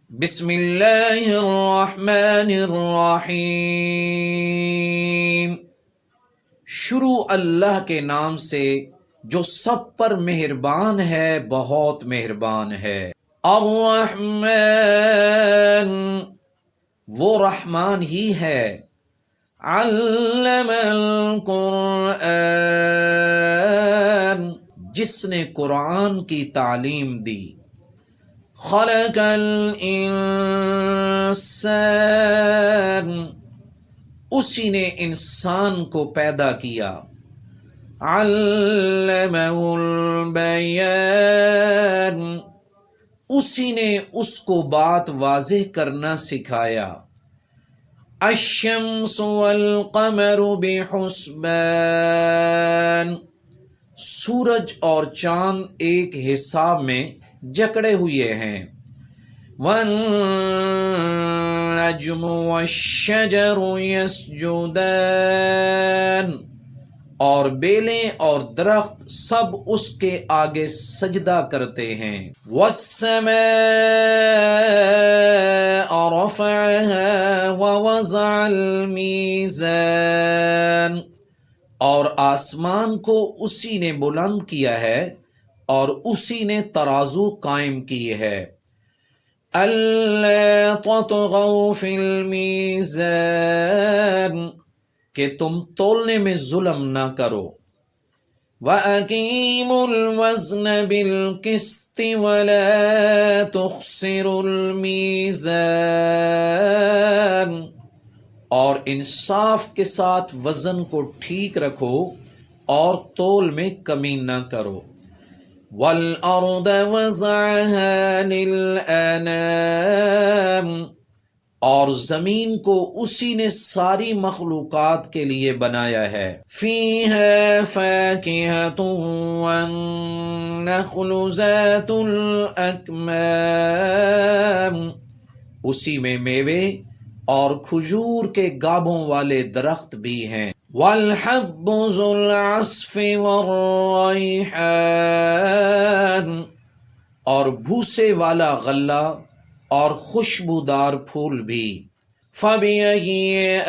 بسم اللہ الرحمن الرحیم۔ شروع اللہ کے نام سے جو سب پر مہربان ہے، بہت مہربان ہے۔ الرحمن، وہ رحمان ہی ہے۔ علم القرآن، جس نے قرآن کی تعلیم دی۔ خلق الانسان، اسی نے انسان کو پیدا کیا۔ علمہ البیان، اسی نے اس کو بات واضح کرنا سکھایا۔ الشمس والقمر بحسبان، سورج اور چاند ایک حساب میں جکڑے ہوئے ہیں۔ والنجم والشجر یسجدان، اور بیلیں اور درخت سب اس کے آگے سجدہ کرتے ہیں۔ والسماء رفعها ووضع المیزان، اور آسمان کو اسی نے بلند کیا ہے اور اسی نے ترازو قائم کی ہے۔ الا تطغوا فی المیزان، کہ تم تولنے میں ظلم نہ کرو۔ وَأَقِیمُوا الْوَزْنَ بِالْقِسْطِ وَلَا تُخْسِرُوا الْمِیزَانَ، اور انصاف کے ساتھ وزن کو ٹھیک رکھو اور تول میں کمی نہ کرو۔ وَالْأَرْضَ وَضَعَهَا لِلْأَنَامِ، اور زمین کو اسی نے ساری مخلوقات کے لیے بنایا ہے۔ فِيهَا فَاكِهَةٌ وَالنَّخْلُ ذَاتُ الْأَكْمَامِ، اسی میں میوے اور کھجور کے گابھوں والے درخت بھی ہیں۔ وَالْحَبُّ ذُو الْعَصْفِ وَالرَّيْحَانُ، اور بھوسے والا غلہ اور خوشبودار پھول بھی۔ فَبِأَيِّ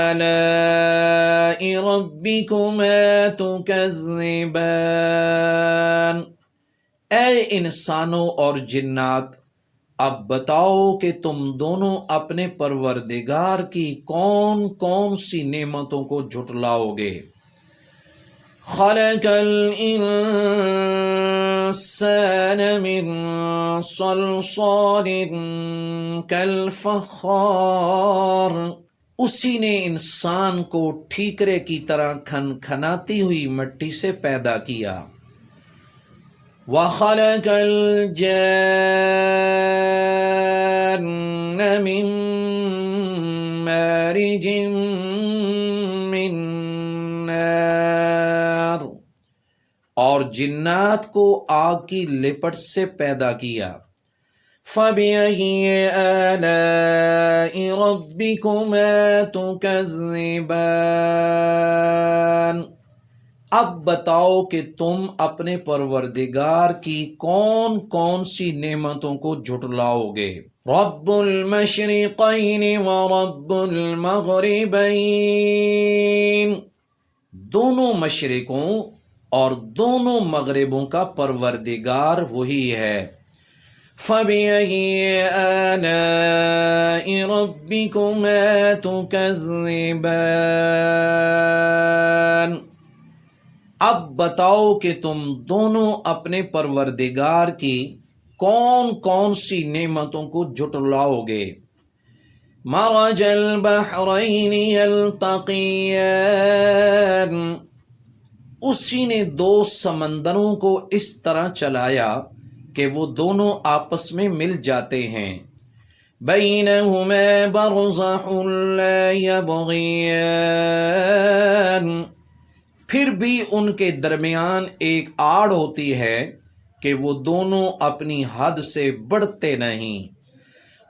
آلَاءِ رَبِّكُمَا تُكَذِّبَانِ، اے انسانوں اور جنات، اب بتاؤ کہ تم دونوں اپنے پروردگار کی کون کون سی نعمتوں کو جھٹلاؤ گے۔ خلق الانسان من صلصال کالفخار، اسی نے انسان کو ٹھیکرے کی طرح کھنکھناتی ہوئی مٹی سے پیدا کیا۔ وَخَلَقَ الْجَانَّ مِن مَارِجٍ مِّن نَارٍ، اور جنات کو آگ کی لپٹ سے پیدا کیا۔ فَبِأَيِّ آلَاءِ رَبِّكُمَا تُكَذِّبَانِ، اب بتاؤ کہ تم اپنے پروردگار کی کون کون سی نعمتوں کو جھٹلاؤ گے۔ رب المشرقین ورب المغربین، دونوں مشرقوں اور دونوں مغربوں کا پروردگار وہی ہے۔ فَبِأَيِّ آلَاءِ رَبِّكُمَا تُكَذِّبَانِ، اب بتاؤ کہ تم دونوں اپنے پروردگار کی کون کون سی نعمتوں کو جھٹلاؤ گے۔ مرج البحرین یلتقیان، اسی نے دو سمندروں کو اس طرح چلایا کہ وہ دونوں آپس میں مل جاتے ہیں۔ بینہما برزخ لا یبغیان، پھر بھی ان کے درمیان ایک آڑ ہوتی ہے کہ وہ دونوں اپنی حد سے بڑھتے نہیں۔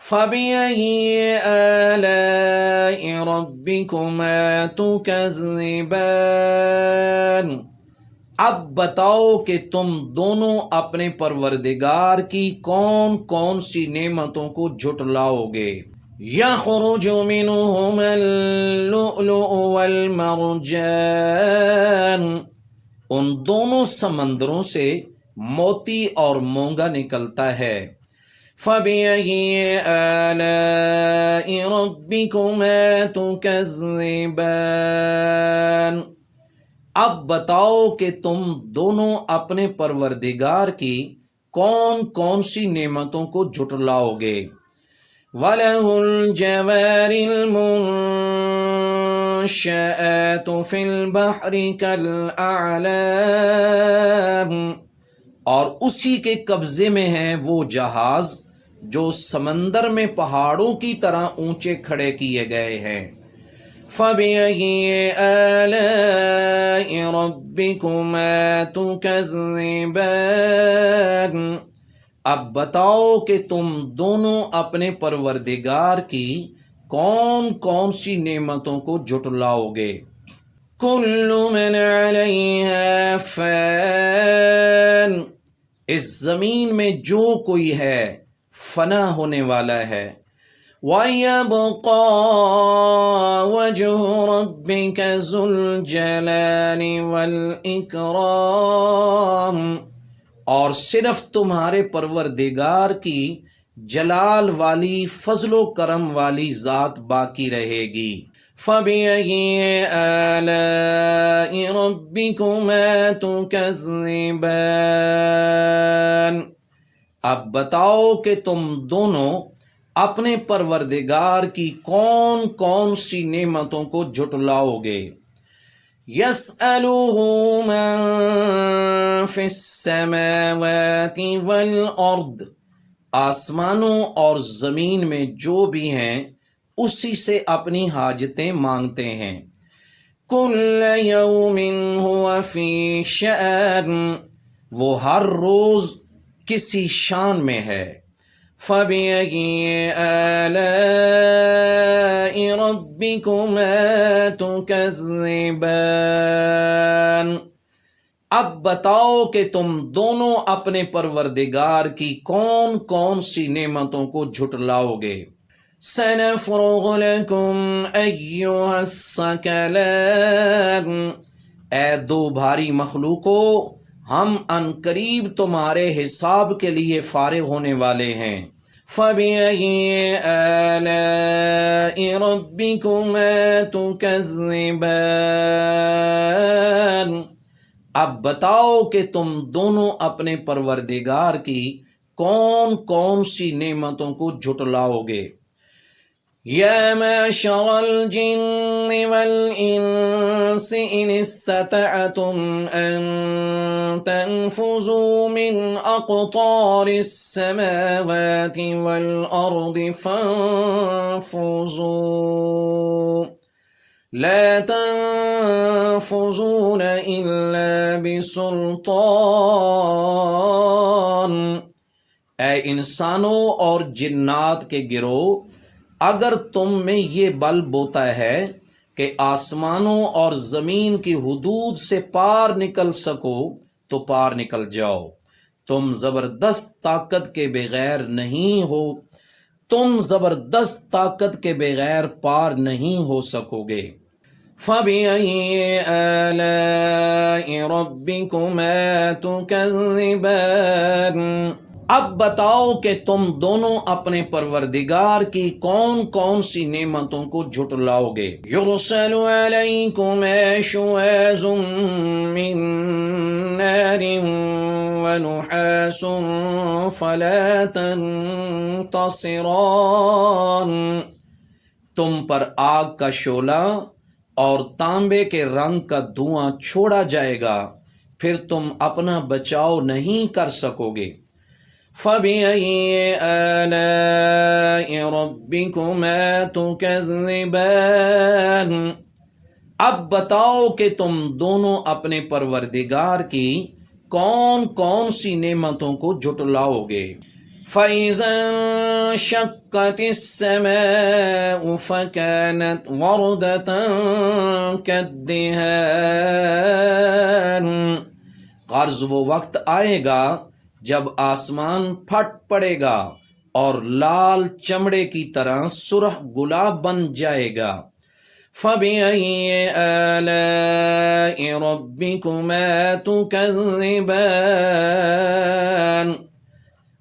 فَبِأَيِّ آلَاءِ رَبِّكُمَا تُكَذِّبَانِ، اب بتاؤ کہ تم دونوں اپنے پروردگار کی کون کون سی نعمتوں کو جھٹلاؤ گے۔ یخرج منہما اللؤلؤ والمرجان، ان دونوں سمندروں سے موتی اور مونگا نکلتا ہے۔ فَبِأَيِّ آلَاءِ رَبِّكُمَا تُكَذِّبَانِ، اب بتاؤ کہ تم دونوں اپنے پروردگار کی کون کون سی نعمتوں کو جھٹلاؤ گے۔ وَلَهُ الْجَوَارِ الْمُنشَآتُ فِي الْبَحْرِ كَالْأَعْلَامِ، اور اسی کے قبضے میں ہیں وہ جہاز جو سمندر میں پہاڑوں کی طرح اونچے کھڑے کیے گئے ہیں۔ فَبِأَيِّ آلَاءِ رَبِّكُمَا تُكَذِّبَانِ، اب بتاؤ کہ تم دونوں اپنے پروردگار کی کون کون سی نعمتوں کو جھٹلاؤ گے۔ کل من علیہا فان، اس زمین میں جو کوئی ہے فنا ہونے والا ہے۔ وَيَبْقَى وَجْهُ رَبِّكَ ذُو الْجَلَالِ وَالْإِكْرَامِ، اور صرف تمہارے پروردگار کی جلال والی فضل و کرم والی ذات باقی رہے گی۔ فَبِأَيِّ آلَاءِ رَبِّكُمَا تُكَذِّبَانِ، اب بتاؤ کہ تم دونوں اپنے پروردگار کی کون کون سی نعمتوں کو جھٹلاؤ گے۔ يَسْأَلُهُ مَن فِي السَّمَاوَاتِ وَالْأَرْضِ، آسمانوں اور زمین میں جو بھی ہیں اسی سے اپنی حاجتیں مانگتے ہیں۔ كُلَّ يَوْمٍ هُوَ فِي شَأْنٍ، وہ ہر روز کسی شان میں ہے۔ فَبِأَيِّ آلَاءِ رَبِّكُمَا تُكَذِّبَانِ، اب بتاؤ کہ تم دونوں اپنے پروردگار کی کون کون سی نعمتوں کو جھٹلاؤ گے۔ سَنَفْرُغُ لَكُمْ أَيُّهَ الثَّقَلَانِ، اے دو بھاری مخلوقو، ہم ان قریب تمہارے حساب کے لیے فارغ ہونے والے ہیں۔ فَبِأَيِّ آلَاءِ رَبِّكُمَا تُكَذِّبَانِ، اب بتاؤ کہ تم دونوں اپنے پروردگار کی کون کون سی نعمتوں کو جھٹلاؤ گے۔ یا معشر الجن والانس ان استطعتم ان تنفذوا من اقطار السماوات والارض فانفذوا لا تنفذون الا بسلطان، اے انسانوں اور جنات کے گروہ، اگر تم میں یہ بل بوتا ہے کہ آسمانوں اور زمین کی حدود سے پار نکل سکو تو پار نکل جاؤ، تم زبردست طاقت کے بغیر نہیں ہو، تم زبردست طاقت کے بغیر پار نہیں ہو سکو گے۔ فَبِأَيِّ آلَاءِ رَبِّكُمَا تُكَذِّبَانِ، اب بتاؤ کہ تم دونوں اپنے پروردگار کی کون کون سی نعمتوں کو جھٹلاؤ گے۔ يُرْسَلُ عَلَيْكُمَا شُوَاظٌ مِّن نَّارٍ وَنُحَاسٌ فَلَا تَنتَصِرَانِ، تم پر آگ کا شعلہ اور تانبے کے رنگ کا دھواں چھوڑا جائے گا، پھر تم اپنا بچاؤ نہیں کر سکو گے۔ فَبِأَيِّ آلَاءِ رَبِّكُمَا تُكَذِّبَانِ، اب بتاؤ کہ تم دونوں اپنے پروردگار کی کون کون سی نعمتوں کو جھٹلاؤ گے۔ فَإِذَا انشَقَّتِ السَّمَاءُ فَكَانَتْ وَرْدَةً كَالدِّهَانِ، غرض وہ وقت آئے گا جب آسمان پھٹ پڑے گا اور لال چمڑے کی طرح سرخ گلاب بن جائے گا۔ فَبِأَيِّ آلَاءِ رَبِّكُمَا تُكَذِّبَانِ،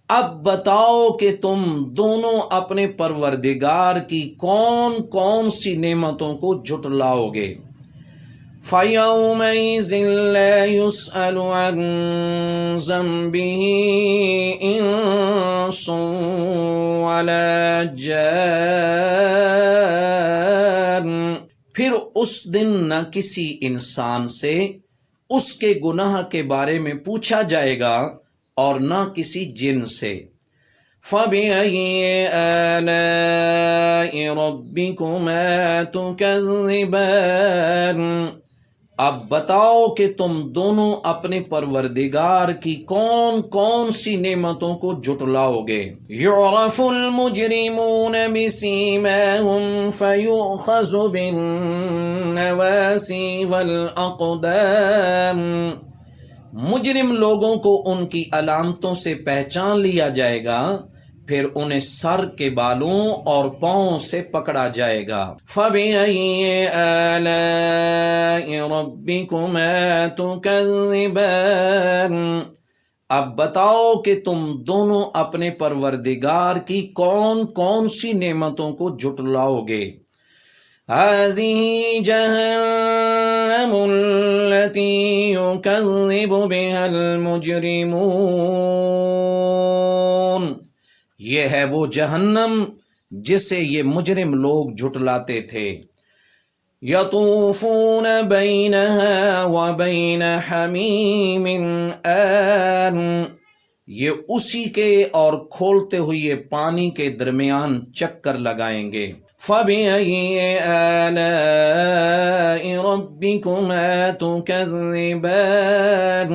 اب بتاؤ کہ تم دونوں اپنے پروردگار کی کون کون سی نعمتوں کو جھٹلاؤ گے۔ فَيَوْمَئِذٍ لَا يُسْأَلُ عَنْ ذَنبِهِ إِنسٌ وَلَا جَانٌ، پھر اس دن نہ کسی انسان سے اس کے گناہ کے بارے میں پوچھا جائے گا اور نہ کسی جن سے۔ فَبِأَيِّ آلَاءِ رَبِّكُمَا تُكَذِّبَانِ، اب بتاؤ کہ تم دونوں اپنے پروردگار کی کون کون سی نعمتوں کو جھٹلاؤ گے۔ يُعْرَفُ الْمُجْرِمُونَ بِسِيمَاهُمْ فَيُؤْخَذُ بِالنَّوَاسِي وَالْأَقْدَامِ، مجرم لوگوں کو ان کی علامتوں سے پہچان لیا جائے گا، پھر انہیں سر کے بالوں اور پاؤں سے پکڑا جائے گا۔ فَبِأَيِّ آلَاءِ رَبِّكُمَا تُكَذِّبَانِ، اب بتاؤ کہ تم دونوں اپنے پروردگار کی کون کون سی نعمتوں کو جھٹلاؤ گے۔ هَذِهِ جَهَنَّمُ الَّتِي يُكَذِّبُ بِهَا الْمُجْرِمُونَ، یہ ہے وہ جہنم جسے یہ مجرم لوگ جھٹلاتے تھے۔ يَطُوفُونَ بَيْنَهَا وَبَيْنَ حَمِيمٍ آنٍ، یہ اسی کے اور کھولتے ہوئے پانی کے درمیان چکر لگائیں گے۔ فَبِأَيِّ آلَاءِ رَبِّكُمَا تُكَذِّبَانِ،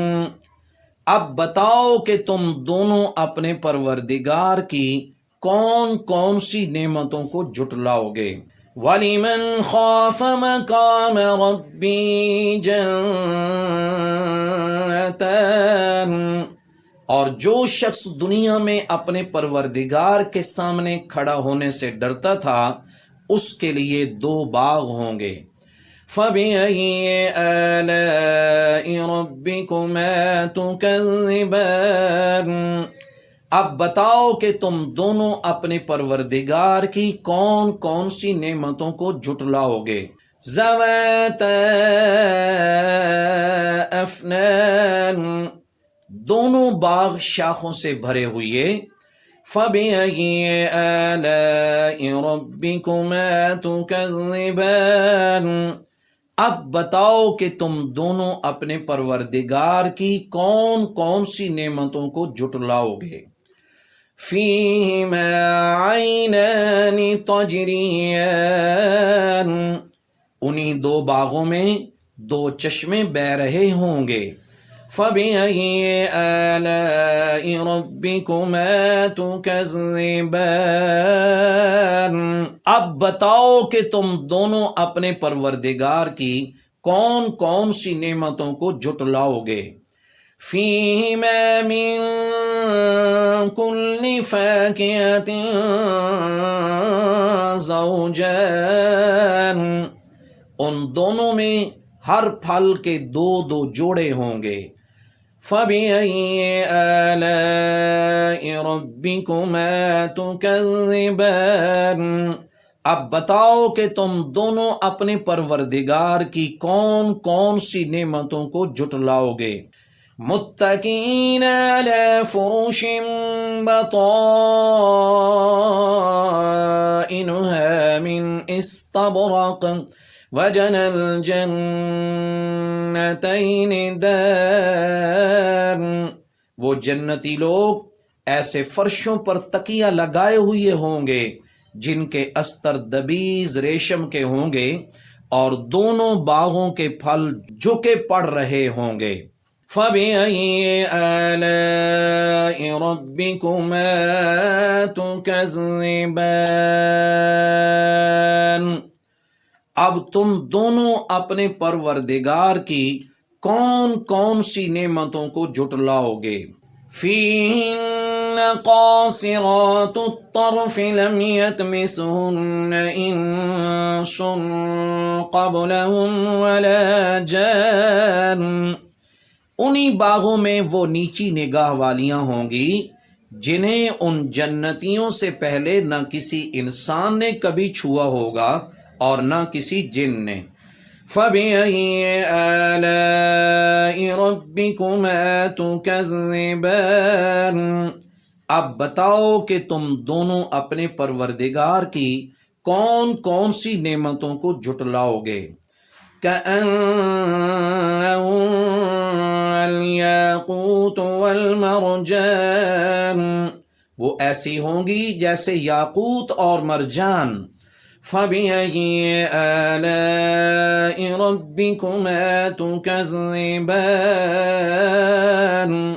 اب بتاؤ کہ تم دونوں اپنے پروردگار کی کون کون سی نعمتوں کو جھٹلاؤ گے۔ وَلِمَنْ خَافَ مَقَامَ رَبِّهِ جَنَّتَانِ، اور جو شخص دنیا میں اپنے پروردگار کے سامنے کھڑا ہونے سے ڈرتا تھا اس کے لیے دو باغ ہوں گے۔ فَبِأَيِّ آلَاءِ رَبِّكُمَا تُكَذِّبَانِ، اب بتاؤ کہ تم دونوں اپنے پروردگار کی کون کون سی نعمتوں کو جھٹلاؤ گے۔ ذَوَاتَا أَفْنَانٍ، دونوں باغ شاخوں سے بھرے ہوئے۔ فَبِأَيِّ آلَاءِ رَبِّكُمَا تُكَذِّبَانِ، اب بتاؤ کہ تم دونوں اپنے پروردگار کی کون کون سی نعمتوں کو جھٹلاؤ گے۔ فِيهِمَا عَيْنَانِ تَجْرِيَانِ، انہی دو باغوں میں دو چشمے بہہ رہے ہوں گے۔ فَبِأَيِّ آلَاءِ رَبِّكُمَا تُكَذِّبَانِ، اب بتاؤ کہ تم دونوں اپنے پروردگار کی کون کون سی نعمتوں کو جھٹلاؤ گے۔ فِيهِمَا مِن كُلِّ فَاكِهَةٍ زَوْجَانِ، ان دونوں میں ہر پھل کے دو دو جوڑے ہوں گے۔ فَبِأَيِّ آلَاءِ رَبِّكُمَا تُكَذِّبَانِ، اب بتاؤ کہ تم دونوں اپنے پروردگار کی کون کون سی نعمتوں کو جھٹلاؤ گے۔ مُتَّكِئِينَ عَلَى فُرُشٍ بَطَائِنُهَا مِنْ إِسْتَبْرَقٍ وَجَنَى الْجَنَّتَيْنِ دَانٍ، وہ جنتی لوگ ایسے فرشوں پر تکیہ لگائے ہوئے ہوں گے جن کے استر دبیز ریشم کے ہوں گے اور دونوں باغوں کے پھل جھکے پڑ رہے ہوں گے۔ فَبِأَيِّ آلَاءِ رَبِّكُمَا تُكَذِّبَانِ، اب تم دونوں اپنے پروردگار کی کون کون سی نعمتوں کو جھٹلاؤ گے؟ فیہن قاصرات الطرف لم یطمثہن انس قبلہم ولا جان، انہی باغوں میں وہ نیچی نگاہ والیاں ہوں گی جنہیں ان جنتیوں سے پہلے نہ کسی انسان نے کبھی چھوا ہوگا اور نہ کسی جن نے۔ فَبِأَيِّ آلَاءِ رَبِّكُمَا تُكَذِّبَانِ، اب بتاؤ کہ تم دونوں اپنے پروردگار کی کون کون سی نعمتوں کو جھٹلاؤ گے؟ كَأَنَّهُنَّ الْيَاقُوتُ وَالْمَرْجَانُ، وہ ایسی ہوں گی جیسے یاقوت اور مرجان۔ فَبِأَيِّ آلَاءِ رَبِّكُمَا تُكَذِّبَانِ،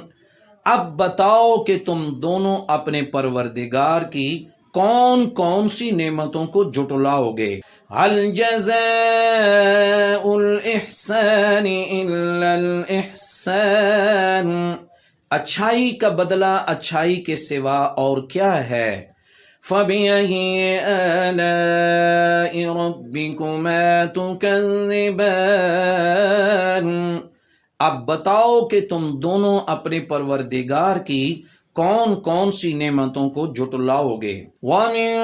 اب بتاؤ کہ تم دونوں اپنے پروردگار کی کون کون سی نعمتوں کو جھٹلاؤ گے؟ هل جزاء الإحسان إلا الإحسان، اچھائی کا بدلہ اچھائی کے سوا اور کیا ہے؟ فَبِأَيِّ آلَاءِ رَبِّكُمَا تُكَذِّبَانِ، اب بتاؤ کہ تم دونوں اپنے پروردگار کی کون کون سی نعمتوں کو جھٹلاؤ گے؟ وَمِن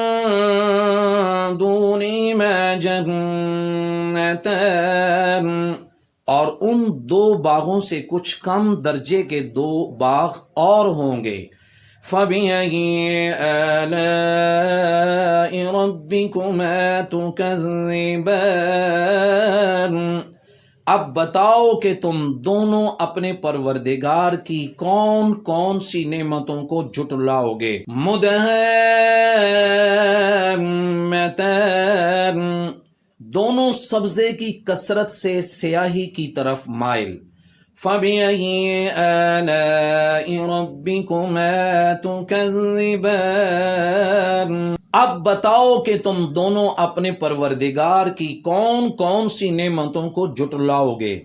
دُونِهِمَا جَنَّتَانِ، اور ان دو باغوں سے کچھ کم درجے کے دو باغ اور ہوں گے۔ فَبِأَيِّ آلَاءِ رَبِّكُمَا تُكَذِّبَانِ، اب بتاؤ کہ تم دونوں اپنے پروردگار کی کون کون سی نعمتوں کو جھٹلاؤ گے؟ مُدْهَامَّتَانِ، دونوں سبزے کی کثرت سے سیاہی کی طرف مائل۔ فَبِأَيِّ آلَاءِ رَبِّكُمَا تُكَذِّبَانِ، اب بتاؤ کہ تم دونوں اپنے پروردگار کی کون کون سی نعمتوں کو جھٹلاؤ گے؟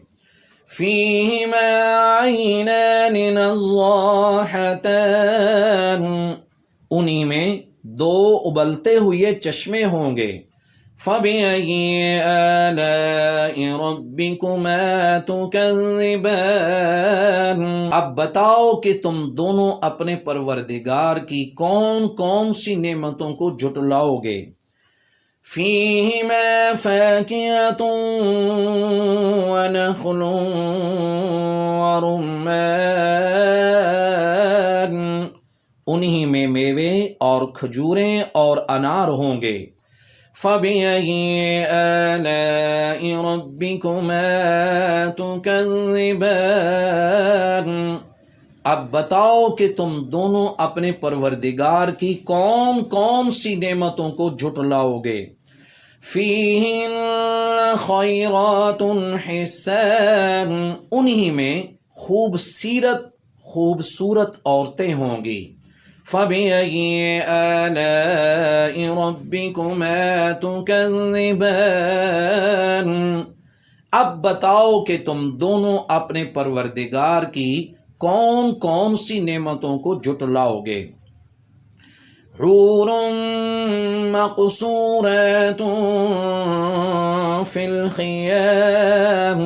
فِيهِمَا عَيْنَانِ نَضَّاخَتَانِ، انہی میں دو ابلتے ہوئے چشمے ہوں گے۔ فَبِأَيِّ آلَاءِ رَبِّكُمَا تُكَذِّبَانِ، اب بتاؤ کہ تم دونوں اپنے پروردگار کی کون کون سی نعمتوں کو جھٹلاؤ گے؟ فِيهِمَا فَاكِهَةٌ وَنَخْلٌ وَرُمَّانٌ، انہی میں میوے اور کھجوریں اور انار ہوں گے۔ فَبِأَيِّ آلَاءِ رَبِّكُمَا تُكَذِّبَانِ، اب بتاؤ کہ تم دونوں اپنے پروردگار کی کون کون سی نعمتوں کو جھٹلاؤ گے؟ فِيهِنَّ خَيْرَاتٌ حِسَانٌ، انہی میں خوبصورت عورتیں ہوں گی۔ فَبِأَيِّ آلَاءِ رَبِّكُمَا تُكَذِّبَانِ، اب بتاؤ کہ تم دونوں اپنے پروردگار کی کون کون سی نعمتوں کو جھٹلاؤ گے؟ حور مقصورات فی الخیام،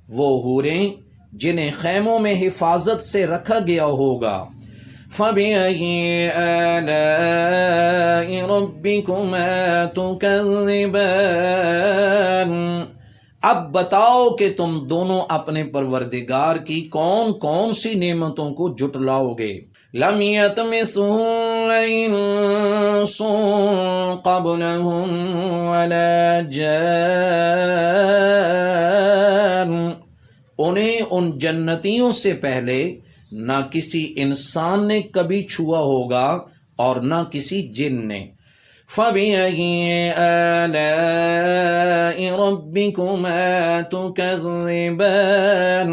وہ حوریں جنہیں خیموں میں حفاظت سے رکھا گیا ہوگا۔ فَبِأَيِّ آلَاءِ رَبِّكُمَا تُكَذِّبَانِ، اب بتاؤ کہ تم دونوں اپنے پروردگار کی کون کون سی نعمتوں کو جھٹلاؤ گے؟ لَمْ يَطْمِثْهُنَّ إِنسٌ قَبْلَهُمْ وَلَا جَانٌ، انہیں ان جنتیوں سے پہلے نہ کسی انسان نے کبھی چھوا ہوگا اور نہ کسی جن نے۔ فَبِأَيِّ آلَاءِ رَبِّكُمَا تُكَذِّبَانِ،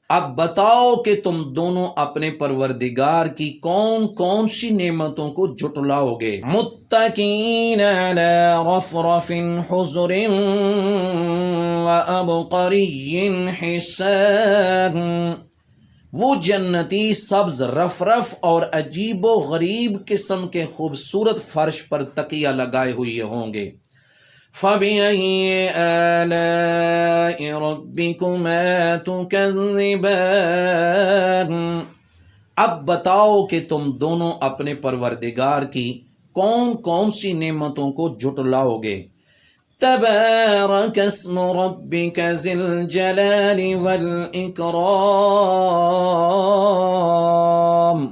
اب بتاؤ کہ تم دونوں اپنے پروردگار کی کون کون سی نعمتوں کو جھٹلاؤ گے. متکئین علی رفرف حضر وابقری حسان، وہ جنتی سبز رفرف اور عجیب و غریب قسم کے خوبصورت فرش پر تکیہ لگائے ہوئے ہوں گے. فَبِأَيِّ آلَاءِ رَبِّكُمَا تُكَذِّبَانِ، اب بتاؤ کہ تم دونوں اپنے پروردگار کی کون کون سی نعمتوں کو جھٹلاؤ گے. تبارک اسم ربک ذی الجلال والاکرام،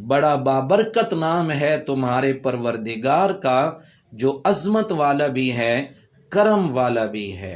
بڑا بابرکت نام ہے تمہارے پروردگار کا جو عظمت والا بھی ہے، کرم والا بھی ہے.